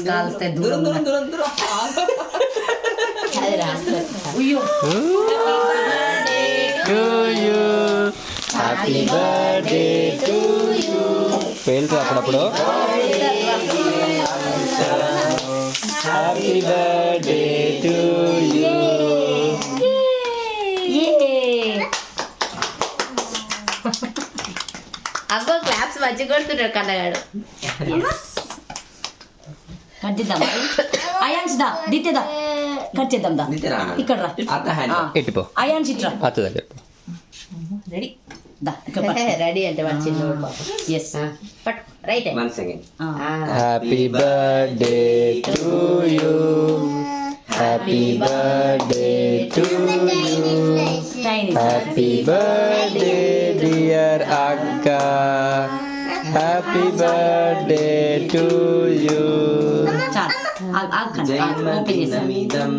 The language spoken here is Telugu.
కాస్తే దూరం అది రాస్తారు. Happy birthday to you. పేలుతూ అప్పుడప్పుడు హ్యాపీ బర్త్డే టు యూ. అబ్బో క్లాప్స్ మంచిగా కొడుతున్నాడు కన్నగాడు. కట్ చేద్దామా? అయాన్స్ దా దిత్తేదా కట్ చేద్దాం దా. ఇక్కడ రా ఎట్టిపో అయాన్స్ ఇట్రా అత్త దగ్గర రెడీ దా ఇక్కడ రెడీ అంటే వాడు చిన్నోడు. ఎస్ పట్ right. Happy birthday to you. Happy birthday to you. Happy birthday dear అక్క. Happy birthday to you. చాలు ఓపెన్ చేసాం.